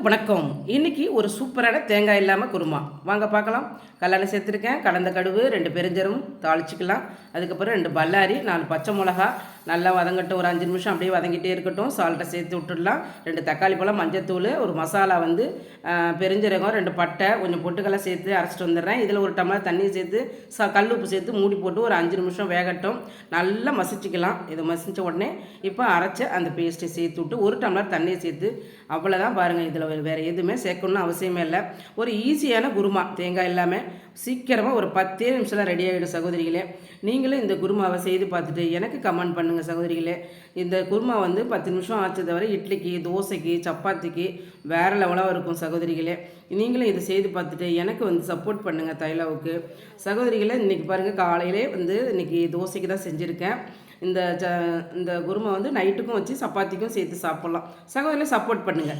வணக்கம். இன்னைக்கு ஒரு சூப்பரான தேங்காய் இல்லாமல் குருமா வாங்க பார்க்கலாம். கல்லெண்ணெய் சேர்த்துருக்கேன், கலந்த கடுகு, 2 பெருஞ்சீரகம் தாளிச்சிக்கலாம். அதுக்கப்புறம் 2 பல்லாரி, 4 பச்சை மிளகா நல்லா வதங்கட்டும். ஒரு 5 நிமிஷம் அப்படியே வதங்கிட்டே இருக்கட்டும். சால்ட்டை சேர்த்து விட்டுடலாம். 2 தக்காளி பழம், மஞ்சத்தூள், ஒரு மசாலா வந்து பெருஞ்சீரகம், 2 பட்டை, கொஞ்சம் பொட்டுக்கெல்லாம் சேர்த்து அரைச்சிட்டு வந்துடுறேன். இதில் ஒரு டம்ளர் தண்ணி சேர்த்து கல் உப்பு சேர்த்து மூடி போட்டு ஒரு 5 நிமிஷம் வேகட்டும். நல்லா மசிச்சுக்கலாம். இதை மசிச்ச உடனே இப்போ அரைச்ச அந்த பேஸ்ட்டை சேர்த்து விட்டு ஒரு டம்ளர் தண்ணியை சேர்த்து அவ்வளோதான் பாருங்கள். இதில் வேறு எதுவுமே சேர்க்கணும்னு அவசியமே இல்லை. ஒரு ஈஸியான குருமா, தேங்காய் இல்லாமல் சீக்கிரமாக ஒரு 10 நிமிஷம் ரெடி ஆகிடும் சகோதரிகளே. நீங்களும் இந்த குருமாவை செய்து பார்த்துட்டு எனக்கு கமெண்ட் பண்ணுங்கள் சகோதரிகளே. இந்த குருமா வந்து 10 நிமிஷம் ஆச்சு தவிர இட்லிக்கு, தோசைக்கு, சப்பாத்திக்கு வேறு லெவலாக இருக்கும் சகோதரிகளே. நீங்களும் இதை செய்து பார்த்துட்டு எனக்கு வந்து சப்போர்ட் பண்ணுங்கள் தைலாவுக்கு சகோதரிகளே. இன்றைக்கி பாருங்கள், காலையிலே வந்து இன்றைக்கி தோசைக்கு தான் செஞ்சுருக்கேன். இந்த குருமா வந்து நைட்டுக்கும் வச்சு சப்பாத்திக்கும் சேர்த்து சாப்பிட்லாம். சகோதரிகளை சப்போர்ட் பண்ணுங்கள்.